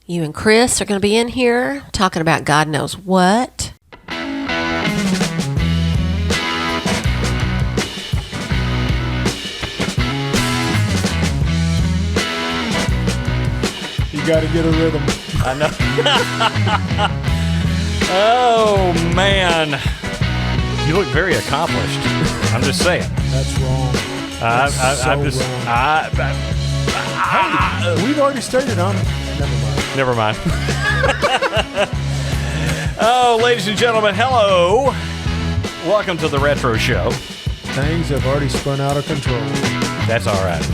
You and Chris are going to be in here talking about God knows what. You got to get a rhythm. I know. Oh, man. You look very accomplished. I'm just saying. That's wrong. I'm just wrong. Hey, we've already stated on it. Never mind. Oh, ladies and gentlemen, hello. Welcome to the Retro Show. Things have already spun out of control. That's all right.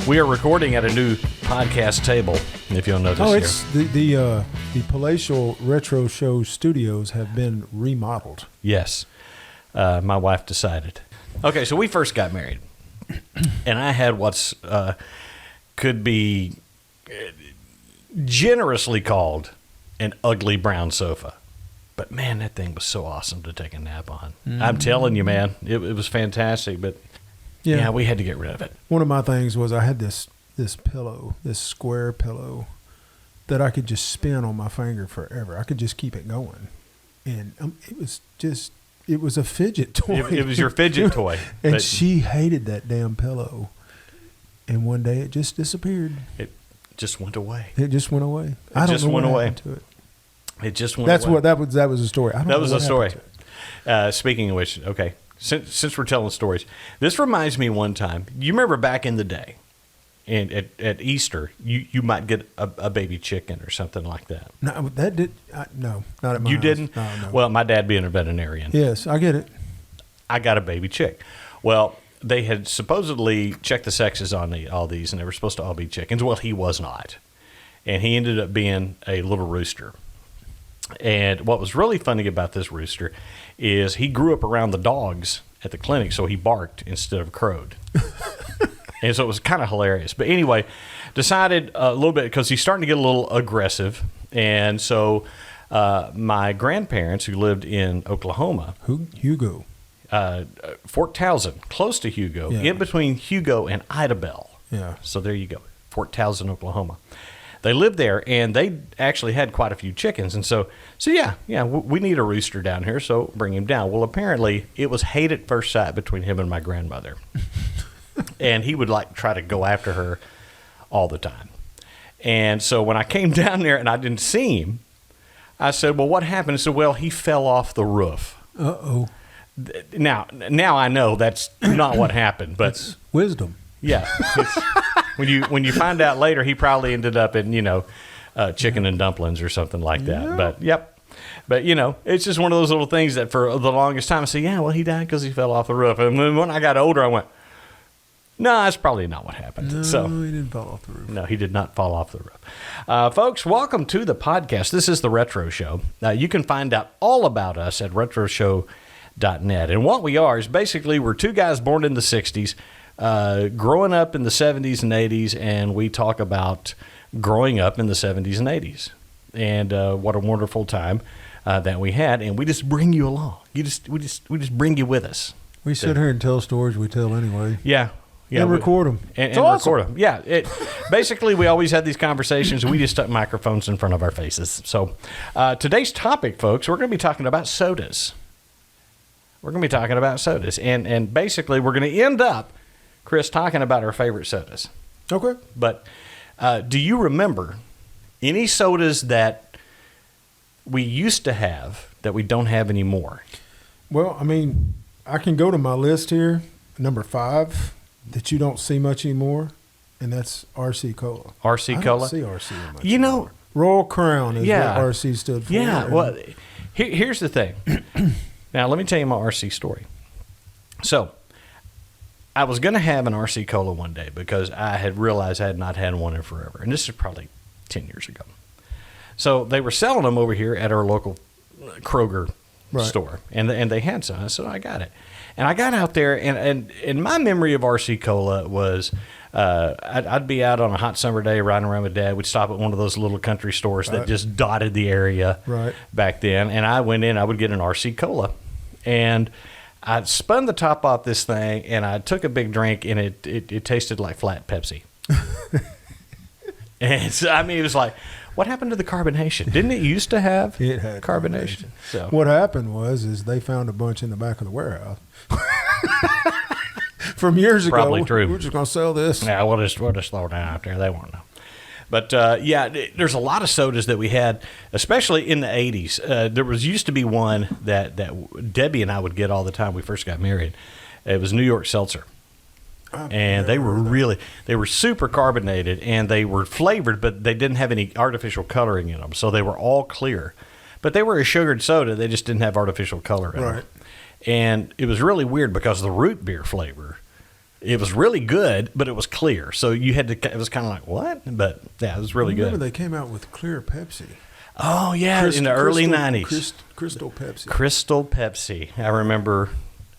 We are recording at a new podcast table, if you'll notice. Oh, it's the palatial Retro Show studios have been remodeled. Yes. My wife decided. Okay, so we first got married, and I had what's could be generously called an ugly brown sofa. But, man, that thing was so awesome to take a nap on. Mm-hmm. I'm telling you, man, it was fantastic, but, yeah, we had to get rid of it. One of my things was I had this pillow, this square pillow, that I could just spin on my finger forever. I could just keep it going. And it was a fidget toy. It was your fidget toy. And she hated that damn pillow. And one day it just disappeared. It just went away. It just went away. I don't know what happened to it. It just went away. That was the story. That was the story. Speaking of which, okay, since we're telling stories, this reminds me one time. You remember back in the day, and at Easter, you might get a baby chicken or something like that. No, no, not at my You house. didn't? No. Well, my dad being a veterinarian. Yes, I get it. I got a baby chick. Well, they had supposedly checked the sexes on all these, and they were supposed to all be chickens. Well, he was not. And he ended up being a little rooster. And what was really funny about this rooster is he grew up around the dogs at the clinic, so he barked instead of crowed. And so it was kind of hilarious. But anyway, decided a little bit, because he's starting to get a little aggressive. And so my grandparents, who lived in Oklahoma. Hugo. Fort Townsend, close to Hugo, in between Hugo and Idabel. Yeah. So there you go, Fort Townsend, Oklahoma. They lived there, and they actually had quite a few chickens. And so we need a rooster down here, so bring him down. Well, apparently, it was hate at first sight between him and my grandmother. And he would try to go after her all the time. And so when I came down there and I didn't see him, I said, well, what happened? He said, well, he fell off the roof. Uh-oh. Now I know that's not what happened, but it's wisdom. Yeah. When you find out later, he probably ended up in, chicken and dumplings or something like that. Yeah. But, yep. But, it's just one of those little things that for the longest time I said, yeah, well, he died because he fell off the roof. And then when I got older, I went, no, that's probably not what happened. No, he didn't fall off the roof. No, he did not fall off the roof. Folks, welcome to the podcast. This is the Retro Show. You can find out all about us at retroshow.net. And what we are is basically we're two guys born in the 60s, growing up in the 70s and 80s, and we talk about growing up in the 70s and 80s. And what a wonderful time that we had, and we just bring you along. We just bring you with us. We sit here and tell stories we tell anyway. Yeah. Yeah, and record them. And record them. Yeah. Basically, we always had these conversations, and we just stuck microphones in front of our faces. So today's topic, folks, we're going to be talking about sodas. And basically, we're going to end up, Chris, talking about our favorite sodas. Okay. But do you remember any sodas that we used to have that we don't have anymore? Well, I mean, I can go to my list here, number 5. That you don't see much anymore, and that's RC Cola. RC Cola? I don't see RC much anymore. Royal Crown is what RC stood for. Yeah, well, here's the thing. Now, let me tell you my RC story. So, I was going to have an RC Cola one day because I had realized I had not had one in forever, and this is probably 10 years ago. So, they were selling them over here at our local Kroger store, and they had some. I said, I got it. And I got out there, and my memory of RC Cola was I'd be out on a hot summer day riding around with Dad. We'd stop at one of those little country stores that just dotted the area back then. And I went in, I would get an RC Cola. And I spun the top off this thing, and I took a big drink, and it tasted like flat Pepsi. And so, I mean, it was like, what happened to the carbonation? Didn't it used to have It had carbonation? So What happened was they found a bunch in the back of the warehouse from years ago. Probably true. We're just going to sell this. yeah, we'll just throw it down out there. They won't know. But yeah, there's a lot of sodas that we had, especially in the '80s. There used to be one that Debbie and I would get all the time. When we first got married. It was New York Seltzer. And they were super carbonated, and they were flavored, but they didn't have any artificial coloring in them, so they were all clear. But they were a sugared soda; they just didn't have artificial color in them. And it was really weird because the root beer flavor, it was really good, but it was clear, so you had to. It was kind of like what? But yeah, it was really good. Remember they came out with clear Pepsi. Oh yeah, in the early '90s. Crystal Pepsi. Crystal Pepsi. I remember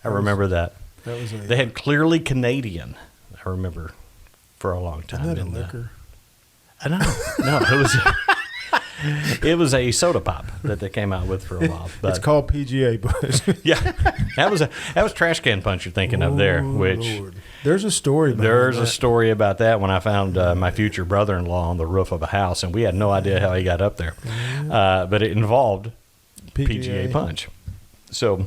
that. That was They had Clearly Canadian. I remember for a long time. Isn't that a liquor? I know. No, it was a soda pop that they came out with for a while. But it's called PGA, but yeah, that was Trash Can Punch you're thinking of there. Which Lord. There's a story. There's a story about that when I found my future brother-in-law on the roof of a house, and we had no idea how he got up there. But it involved PGA Punch. So.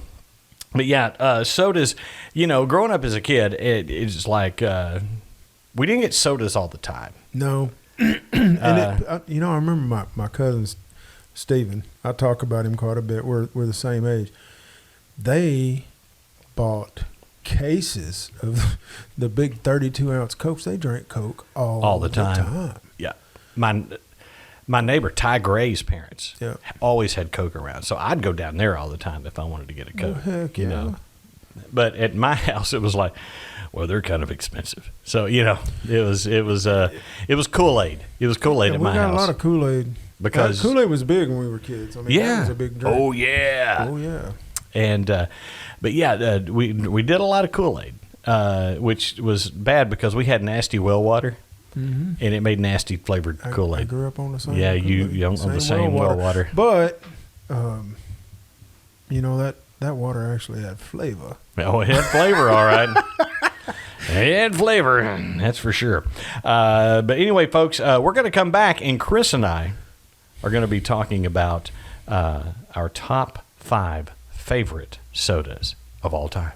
But yeah, sodas, growing up as a kid, it's like we didn't get sodas all the time. No. And I remember my cousin, Steven, I talk about him quite a bit. We're the same age. They bought cases of the big 32-ounce Cokes. They drank Coke all the time. Yeah. My neighbor, Ty Gray's parents, always had Coke around. So I'd go down there all the time if I wanted to get a Coke. Oh, heck yeah. But at my house, it was like, well, they're kind of expensive. So, it was Kool-Aid. It was Kool-Aid at my house. We got a lot of Kool-Aid. Because Kool-Aid was big when we were kids. I mean, that was a big drink. Oh, yeah. Oh, yeah. And, but yeah, we did a lot of Kool-Aid, which was bad because we had nasty well water. Mm-hmm. And it made nasty flavored Kool-Aid. I grew up on the same. Yeah, you on the same well water. But, that water actually had flavor. Oh, it had flavor, all right. It had flavor, that's for sure. But anyway, folks, we're going to come back, and Chris and I are going to be talking about our top 5 favorite sodas of all time.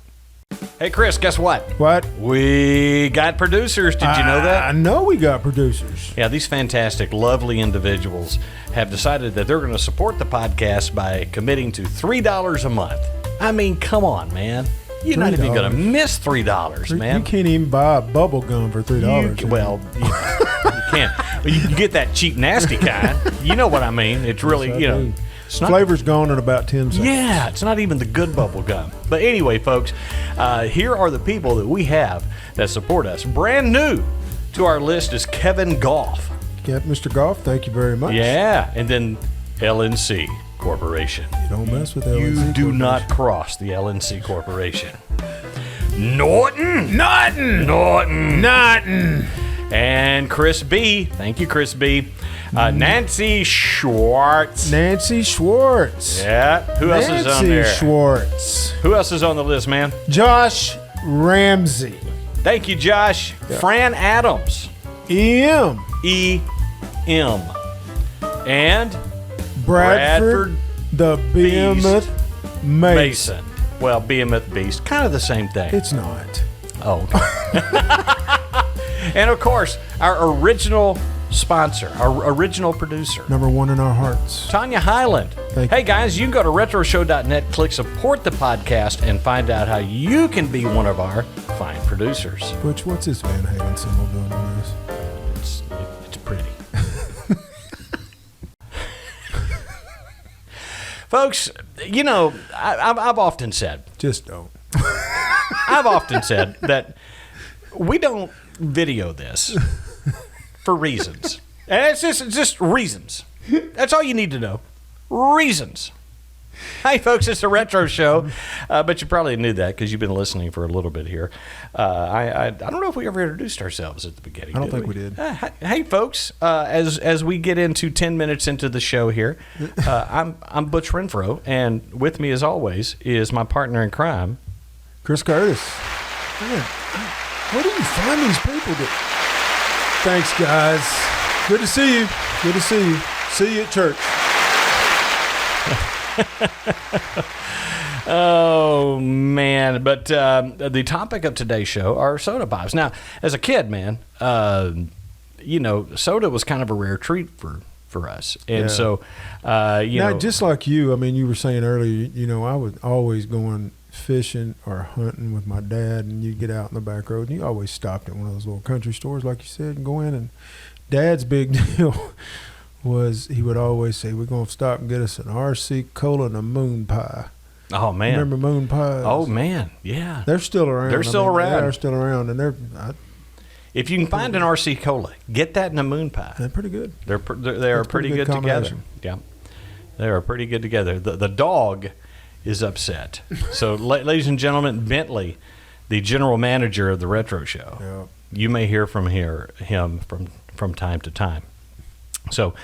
Hey, Chris, guess what? What? We got producers. Did you know that? I know we got producers. Yeah, these fantastic, lovely individuals have decided that they're going to support the podcast by committing to $3 a month. I mean, come on, man. You're not even going to miss $3, man. You can't even buy bubble gum for $3. You can't. Well, you can get that cheap, nasty kind. You know what I mean. It's really, It's not, flavor's gone in about 10 seconds. Yeah, it's not even the good bubble gum. But anyway, folks, here are the people that we have that support us. Brand new to our list is Kevin Goff. Yeah, Mr. Goff, thank you very much. Yeah, and then LNC Corporation. You don't mess with LNC You do not cross the LNC Corporation. Norton. And Chris B. Thank you, Chris B. Nancy Schwartz. Nancy Schwartz. Yeah. Who else is on there? Nancy Schwartz. Who else is on the list, man? Josh Ramsey. Thank you, Josh. Yeah. Fran Adams. E.M. And Bradford the Behemoth Mason. Well, Behemoth Beast. Kind of the same thing. It's not. Oh, okay. And, of course, our original sponsor, our original producer. Number 1 in our hearts. Tanya Highland. Hey, guys, you can go to retroshow.net, click support the podcast, and find out how you can be one of our fine producers. Butch, what's this Van Halen symbol doing on this? It's pretty. Folks, I've often said. Just don't. I've often said that we don't video this for reasons. And it's just reasons. That's all you need to know. Reasons. Hey, folks, it's a retro show, but you probably knew that because you've been listening for a little bit here. I don't know if we ever introduced ourselves at the beginning. I don't think we did. Hey, folks, as we get into 10 minutes into the show here, I'm Butch Renfro, and with me, as always, is my partner in crime, Chris Curtis. Man, where do you find these people? Thanks, guys. Good to see you. Good to see you. See you at church. Oh, man. But the topic of today's show are soda pops. Now, as a kid, man, soda was kind of a rare treat for us. And so, just like you, I mean, you were saying earlier, I was always going fishing or hunting with my dad, and you'd get out in the back road, and you always stopped at one of those little country stores, like you said, and go in. And Dad's big deal was he would always say, we're going to stop and get us an RC Cola and a moon pie. Oh, man. Remember moon pies? Oh, man. Yeah. They're still around. They're still around. They're still around. And if you can find an RC Cola, get that in a moon pie. They're pretty good. They are pretty good together. Yeah. They are pretty good together. The dog is upset. So, ladies and gentlemen, Bentley, the general manager of the Retro Show, you may hear from him from time to time. So,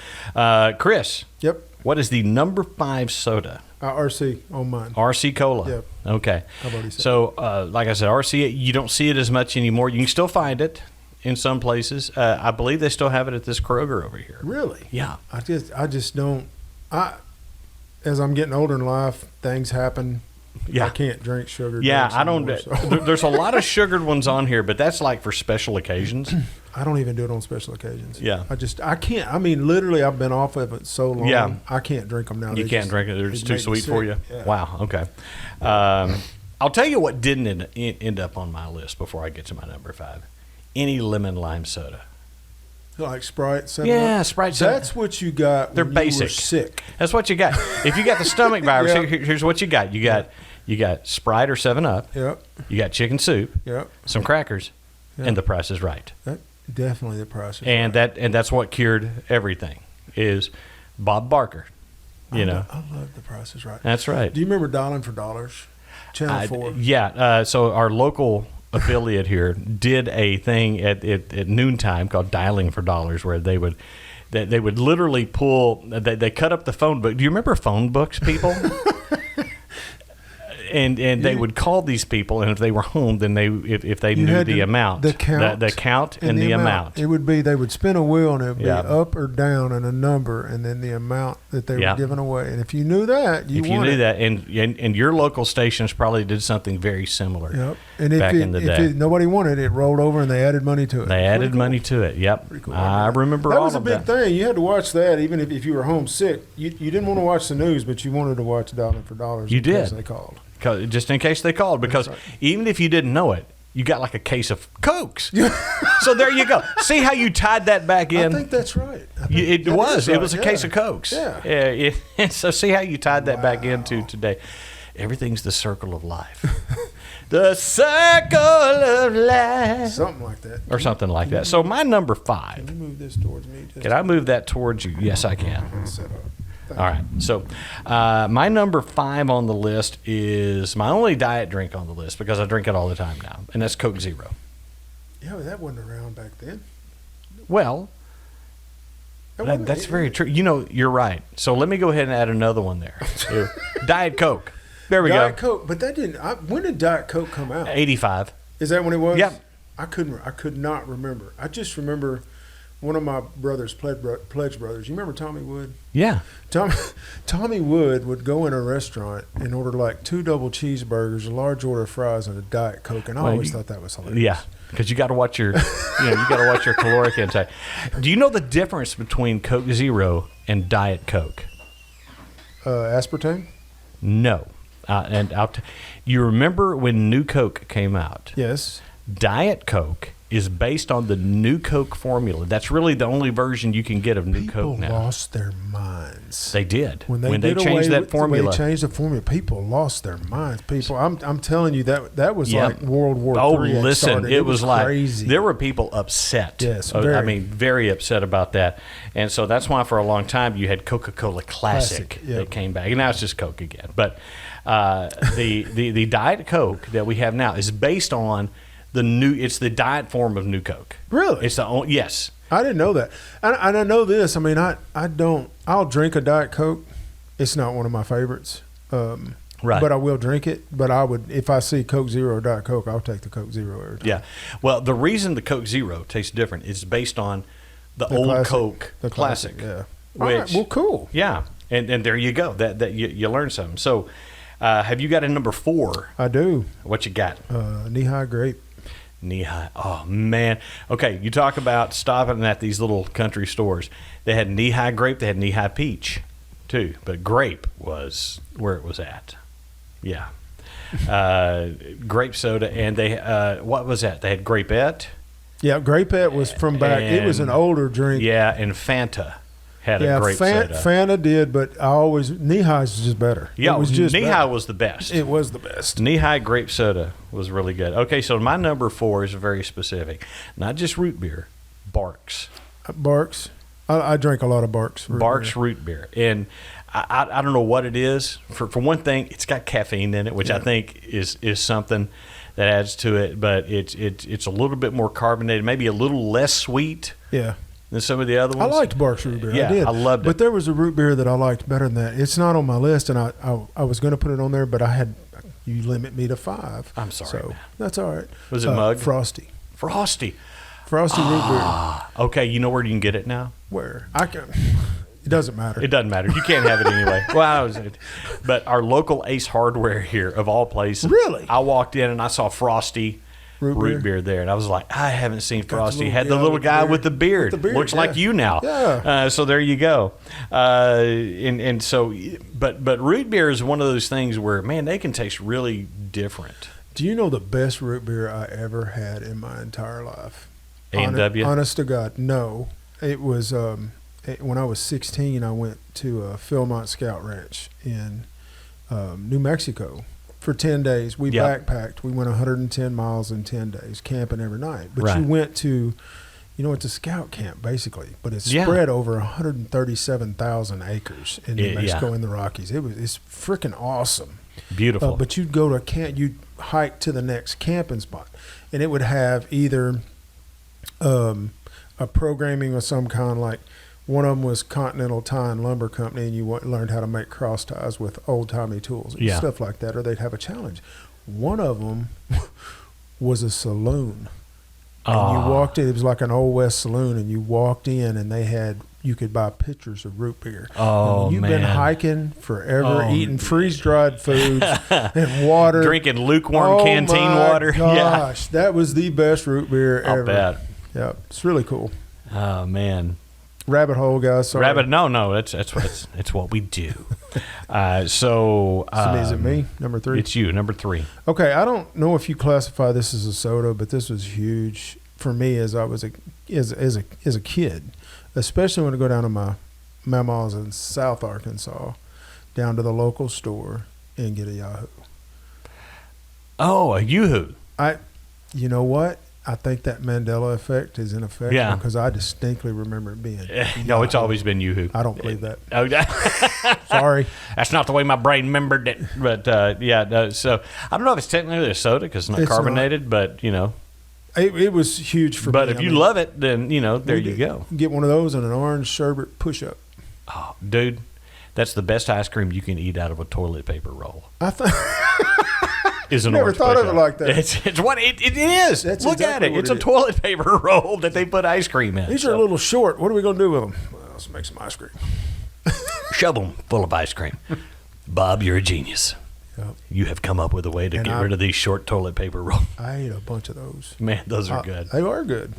Chris. Yep. What is the number 5 soda? RC on mine. RC Cola. Yep. Okay. I've already said. So, like I said, RC, you don't see it as much anymore. You can still find it in some places. I believe they still have it at this Kroger over here. Really? Yeah. I just don't. As I'm getting older in life, things happen. Yeah. I can't drink sugar. Yeah, I don't. Anymore, so. There's a lot of sugared ones on here, but that's like for special occasions. I don't even do it on special occasions. Yeah. I can't. I mean, literally, I've been off of it so long. Yeah. I can't drink them now. You can't drink it. They're just too sweet for you. Yeah. Wow. Okay. I'll tell you what didn't end up on my list before I get to my number 5. Any lemon lime soda. Like Sprite, 7 Yeah, Up. Sprite. 7 That's what you got. They're when basic. You were sick. That's what you got. If you got the stomach virus, Yeah. here's what you got. You got Sprite or 7 Up. Yep. You got chicken soup. Yep. Some crackers, Yep. and the price is right. Definitely the price is And right. that's what cured everything. Is Bob Barker. I love the price is right. That's right. Do you remember Dialing for Dollars? Channel 4. Yeah. So our local affiliate here did a thing at noontime called Dialing for Dollars, where they would literally pull. They cut up the phone book. Do you remember phone books, people? And they would call these people, and if they were home, then if they knew the amount, the count, and the amount. It would be they would spin a wheel, and it would be Yeah. up or down and a number, and then the amount that they Yeah. were giving away. And if you knew that, If you knew that, and your local stations probably did something very similar. Yep. And back in the day. if nobody wanted it, rolled over and they added money to it. They added money to it. Yep. Pretty cool. I remember that all was a of big that. thing. You had to watch that, even if you were homesick. You didn't want to watch the news, but you wanted to watch Dialing for Dollars. You in case did. They called. Just in case they called, because right. even if you didn't know it, you got like a case of Cokes. So there you go. See how you tied that back in? I think that's right. It was right. a case of Cokes. Yeah. So see how you tied that back into today. Everything's the circle of life. The circle of life. Something like that. Or something like that. So my number 5. Can you move this towards me? Can I move that towards you? Yes, I can. Set up. All right. So my number 5 on the list is my only diet drink on the list, because I drink it all the time now, and that's Coke Zero. Yeah, but that wasn't around back then. Well, that's very true. You're right. So let me go ahead and add another one there. Diet Coke. There we Diet go. Coke, but that didn't. When did Diet Coke come out? 85. Is that when it was? Yep. I could not remember. I just remember one of my brothers, Pledge Brothers. You remember Tommy Wood? Yeah. Tommy Wood would go in a restaurant and order like 2 double cheeseburgers, a large order of fries, and a Diet Coke, and I always thought that was hilarious. Yeah, because you got to watch your, your caloric intake. Do you know the difference between Coke Zero and Diet Coke? Aspartame? No. You remember when New Coke came out? Yes. Diet Coke is based on the New Coke formula. That's really the only version you can get of New Coke now. People lost their minds. They did. When they changed that formula. When they changed the formula, people lost their minds. People, I'm telling you, that was like World War III. Oh, listen, it was like crazy. There were people upset. Yes, very upset about that. And so that's why for a long time you had Coca-Cola Classic that came back, and now it's just Coke again. But the Diet Coke that we have now is based on it's the diet form of New Coke. Really? It's the only, yes. I didn't know that. And I know this. I mean, I'll drink a Diet Coke. It's not one of my favorites. Right. But I will drink it. But I would, if I see Coke Zero or Diet Coke, I'll take the Coke Zero every time. Yeah. Well, the reason the Coke Zero tastes different is based on the old classic. Coke The classic. Yeah. Which, All right, well, cool. Yeah, and there you go. That you learn something. So, have you got a number 4? I do. What you got? Knee-high grape. Knee-high. Oh, man. Okay, you talk about stopping at these little country stores. They had knee-high grape. They had knee-high peach, too. But grape was where it was at. Yeah. Grape soda. And they, what was that? They had grapette. Yeah, grapette was from back. It was an older drink. Yeah, and Fanta had a grape soda. Fanta did, but I always Knee-High's is just better. Yeah, it was just Knee-High better. was the best. It was the best. Knee-high grape soda was really good. Okay, so my number 4 is very specific. Not just root beer, Barks. Barks. I drink a lot of Barks. Barks root beer. And I don't know what it is. For one thing, it's got caffeine in it, which I think is something that adds to it. But it's a little bit more carbonated, maybe a little less sweet. Yeah. Than some of the other ones. I liked Barks root beer. Yeah, I did. I loved it. But there was a root beer that I liked better than that. It's not on my list, and I was going to put it on there, but you limit me to 5. I'm sorry, so man. That's all right. Was it mug? Frosty. Frosty Root beer. Okay, you know where you can get it now? Where? It doesn't matter. It doesn't matter. You can't have it anyway. Well, but our local Ace Hardware here, of all places. Really? I walked in and I saw Frosty root beer there, and I was like, I haven't seen Frosty. Had the little guy with the beard. Looks like you now. Yeah. So there you go. And so, but root beer is one of those things where, man, they can taste really different. Do you know the best root beer I ever had in my entire life? A&W? Honest to God, no. It was when I was 16. I went to a Philmont Scout Ranch in New Mexico for 10 days. We backpacked. We went 110 miles in 10 days, camping every night. But you went to, it's a scout camp basically, but it's spread over 137,000 acres in New Mexico in the Rockies. It's freaking awesome. Beautiful. But you'd go to camp, you'd hike to the next camping spot, and it would have either a programming of some kind, like one of them was Continental Tie and Lumber Company, and you learned how to make cross ties with old-timey tools and stuff like that, or they'd have a challenge. One of them was a saloon. And you walked in, it was like an Old West saloon, and you walked in, and you could buy pitchers of root beer. Oh, you've been hiking forever, eating freeze-dried foods and water. Drinking lukewarm canteen water. Gosh, that was the best root beer ever. I'll bet. Yeah, it's really cool. Oh, man. Rabbit hole, guys. Sorry. No, it's what we do. So is it me? Number 3? It's you, number 3. Okay, I don't know if you classify this as a soda, but this was huge for me as I was as a kid, especially when I go down to my mama's in South Arkansas, down to the local store and get a YooHoo. Oh, a YooHoo. You know what? I think that Mandela effect is in effect because I distinctly remember it being. No, it's always been YooHoo. I don't believe that. Oh, sorry. That's not the way my brain remembered it. But, so I don't know if it's technically a soda because it's not carbonated, but, It was huge for me. But if you love it, then, there you go. Get one of those and an orange sherbet push-up. Oh, dude, that's the best ice cream you can eat out of a toilet paper roll. Is an never orange thought of push-up. it like that. It's what it is. That's Look exactly at it. what It's it a is. toilet paper roll that they put ice cream in. These are a little short. What are we going to do with them? Well, let's make some ice cream. Shove them full of ice cream. Bob, you're a genius. Yep. You have come up with a way to get rid of these short toilet paper rolls. I ate a bunch of those. Man, those are good. They are good.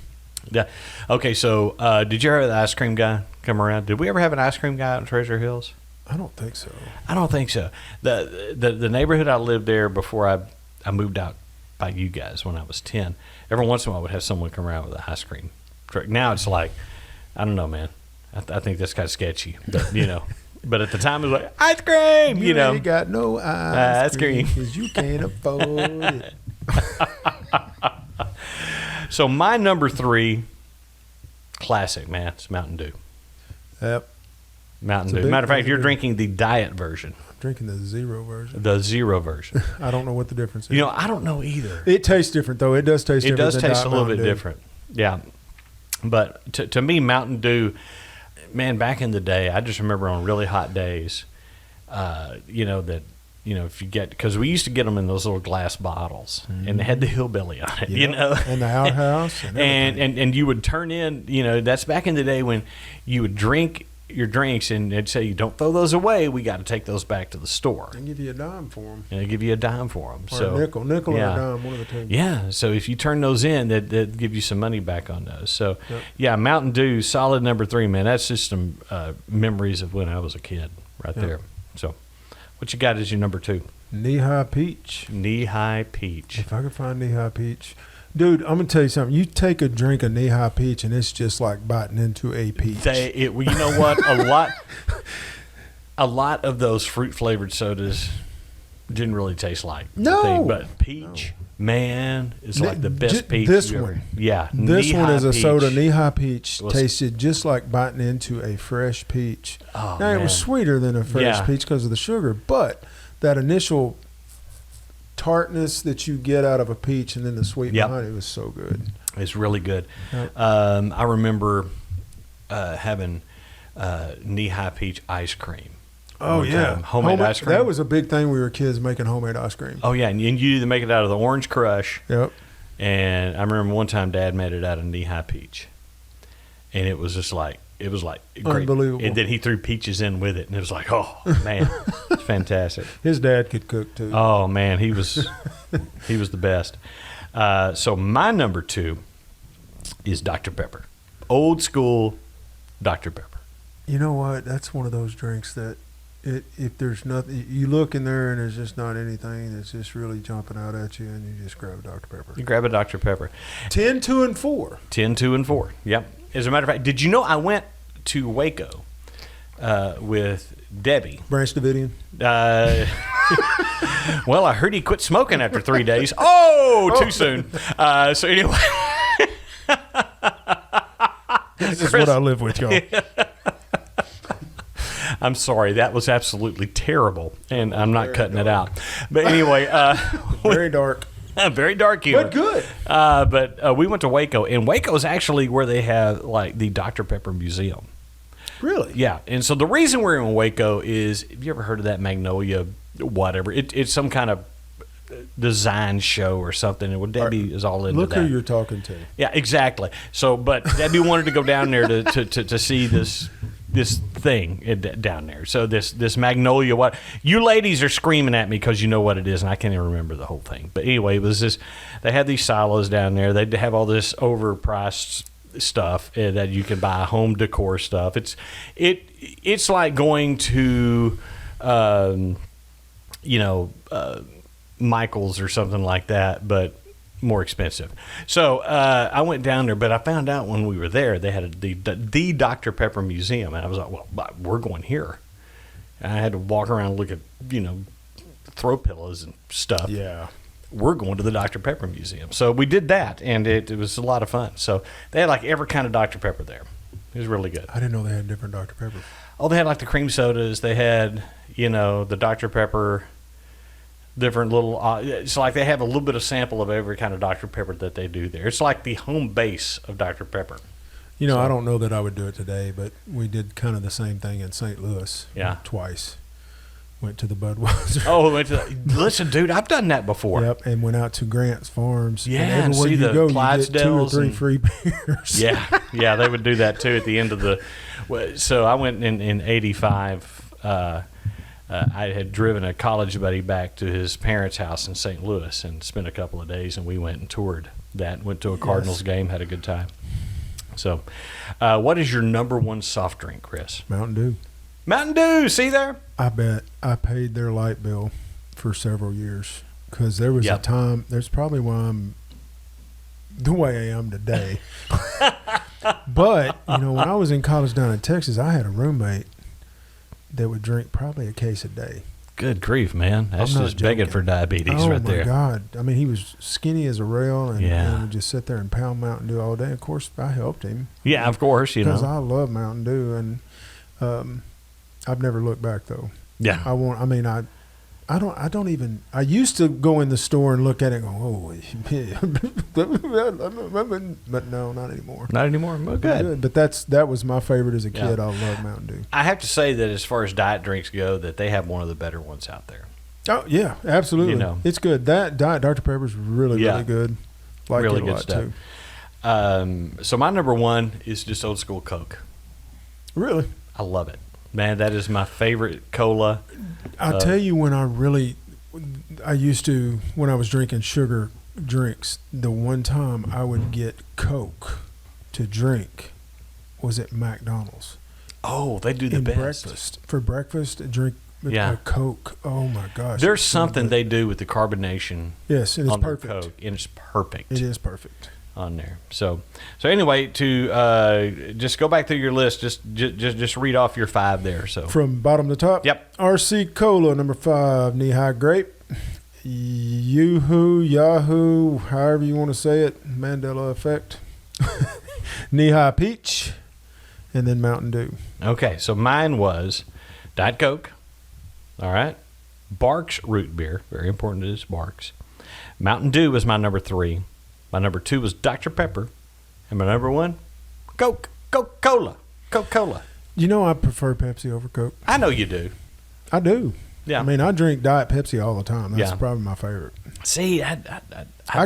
Yeah. Okay, so did you ever have the ice cream guy come around? Did we ever have an ice cream guy out in Treasure Hills? I don't think so. I don't think so. The neighborhood I lived there before I moved out by you guys when I was 10, every once in a while I would have someone come around with an ice cream truck. Now it's like, I don't know, man. I think that's kind of sketchy, but, But at the time it was like, ice cream, You ain't got no ice cream because you can't afford it. So my number 3, classic, man, it's Mountain Dew. Yep. Mountain Dew. Matter of fact, you're drinking the diet version. I'm drinking the zero version. The zero version. I don't know what the difference is. I don't know either. It tastes different, though. It does taste different. It does than taste a little Mountain bit Dew. different. Yeah. But to me, Mountain Dew, man, back in the day, I just remember on really hot days, that if you get, because we used to get them in those little glass bottles, and they had the hillbilly on it, and the outhouse, and you would turn in, that's back in the day when you would drink your drinks, and they'd say, don't throw those away. We got to take those back to the store. And give you a dime for them. And they give you a dime for them. Or so a nickel yeah. or a dime, one of the two. Yeah. So if you turn those in, they'd give you some money back on those. So yeah, Mountain Dew, solid number 3, man. That's just some memories of when I was a kid right there. So what you got as your number 2? Knee-high peach. Knee-high peach. If I could find knee-high peach. Dude, I'm going to tell you something. You take a drink of knee-high peach, and it's just like biting into a peach. Well, you know what? A lot of those fruit-flavored sodas didn't really taste like No. thing, but peach, man, is like the best peach. This you one. ever, yeah. This one is a peach. soda. Knee-high peach Was- tasted just like biting into a fresh peach. Oh, Now, it was man. sweeter than a fresh Yeah. peach because of the sugar, but that initial tartness that you get out of a peach and then the sweet Yep. behind it was so good. It's really good. Yep. I remember having knee-high peach ice cream. Oh, one yeah. time. Homemade ice cream. That was a big thing when we were kids, making homemade ice cream. Oh, yeah, and you either make it out of the Orange Crush, Yep. and I remember one time Dad made it out of knee-high peach, and it was just like, great. Unbelievable. And then he threw peaches in with it, and it was like, oh, man, it's fantastic. His dad could cook, too. Oh, man, he was the best. So my number 2 is Dr. Pepper. Old school Dr. Pepper. You know what? That's one of those drinks that if there's nothing, you look in there and there's just not anything that's just really jumping out at you, and you just grab a Dr. Pepper. You grab a Dr. Pepper. 10, 2, and 4. 10, 2, and 4. Yep. As a matter of fact, did you know I went to Waco with Debbie? Branch Davidian. Well, I heard he quit smoking after 3 days. Oh, too soon. So anyway. This is what I live with, y'all. I'm sorry. That was absolutely terrible, and I'm not cutting it out. But anyway. Very dark. Very dark humor. But good. But we went to Waco, and Waco is actually where they have like the Dr. Pepper Museum. Really? Yeah, and so the reason we're in Waco is, have you ever heard of that Magnolia, whatever? It's some kind of design show or something, and Debbie is all into Look that. who you're talking to. Yeah, exactly. So, but Debbie wanted to go down there to see this thing down there. So this Magnolia, what you ladies are screaming at me because you know what it is, and I can't even remember the whole thing. But anyway, it was this. They had these silos down there. They have all this overpriced stuff that you can buy, home decor stuff. It's like going to, Michael's or something like that, but more expensive. So I went down there, but I found out when we were there they had the Dr. Pepper Museum, and I was like, well, we're going here. And I had to walk around and look at throw pillows and stuff. Yeah. We're going to the Dr. Pepper Museum. So we did that, and it was a lot of fun. So they had like every kind of Dr. Pepper there. It was really good. I didn't know they had different Dr. Pepper. Oh, they had like the cream sodas. They had, the Dr. Pepper, different little, it's like they have a little bit of sample of every kind of Dr. Pepper that they do there. It's like the home base of Dr. Pepper. I don't know that I would do it today, but we did kind of the same thing in St. Louis. Yeah. Twice. Went to the Budweiser. Oh, listen, dude, I've done that before. Yep, and went out to Grant's Farms. Yeah, and everywhere see you the go, you get 2 or Clydesdales 3 and- free beers. Yeah, they would do that too at the end of the. So I went in '85. I had driven a college buddy back to his parents' house in St. Louis and spent a couple of days, and we went and toured that. Went to a Cardinals game, had a good time. So, what is your number 1 soft drink, Chris? Mountain Dew. Mountain Dew. See there? I bet I paid their light bill for several years because there was Yep. a time. There's probably why I'm the way I am today. But when I was in college down in Texas, I had a roommate that would drink probably a case a day. Good grief, man! That's I'm not just begging joking. for diabetes Oh right my there. God! I mean, he was skinny as a rail, and, Yeah. and would just sit there and pound Mountain Dew all day. Of course, I helped him. Yeah, of course, Because I love Mountain Dew, and I've never looked back though. Yeah. I don't even. I used to go in the store and look at it and go, oh, but no, not anymore. Not anymore. Well, good. But that was my favorite as a kid. Yeah. I love Mountain Dew. I have to say that as far as diet drinks go, that they have one of the better ones out there. Oh yeah, absolutely. You know. It's good. That Diet Dr Pepper's really Yeah. really good. Like Really it a good lot stuff. too. So my number one is just old school Coke. Really, I love it, man. That is my favorite cola. I'll tell you when I used to when I was drinking sugar drinks. The one time I would get Coke to drink was at McDonald's. Oh, they do the In best. breakfast for breakfast. Drink Yeah. a Coke. Oh my gosh, There's it's so something good. they do with the carbonation Yes, and it's on their perfect. Coke, and it's perfect. It is perfect. On there. So anyway, to just go back through your list, just read off your 5 there. So From bottom to top. Yep. RC Cola, number 5, knee-high grape. YooHoo, Yahoo, however you want to say it, Mandela effect. Knee-high peach, and then Mountain Dew. okay, so mine was Diet Coke. All right, Barks root beer, very important. It is Barks. Mountain Dew was my number 3. My number 2 was Dr Pepper, and my number 1, Coca-Cola. Coca-Cola. You know I prefer Pepsi over Coke. I know you do. I do. Yeah. I mean, I drink Diet Pepsi all the time. That's Yeah. probably my favorite. See, I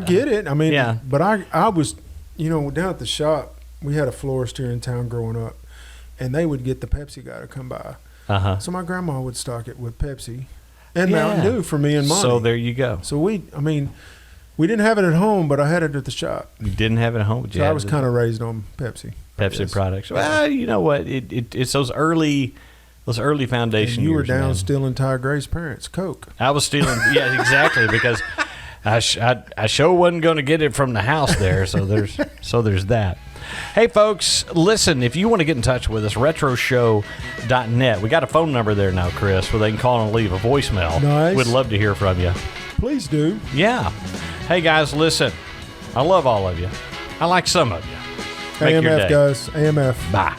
get it. I mean, Yeah. but I was, down at the shop, we had a florist here in town growing up, and they would get the Pepsi guy to come by. So my grandma would stock it with Pepsi and Mountain Yeah. Dew for me and Monty. So there you go. So we didn't have it at home, but I had it at the shop. You didn't have it at home, but you So I had was it- kind of raised on Pepsi. I Pepsi guess. products. Well, you know what? It's those early foundation And you were years, down man. stealing Ty Gray's parents' Coke. I was stealing. Yeah, exactly. Because I sure wasn't going to get it from the house there. So there's that. Hey, folks, listen, if you want to get in touch with us, retroshow.net. We got a phone number there now, Chris, where they can call and leave a voicemail. Nice. We'd love to hear from you. Please do. Yeah. Hey, guys, listen. I love all of you. I like some of you. Make your AMF, day. guys. AMF. Bye.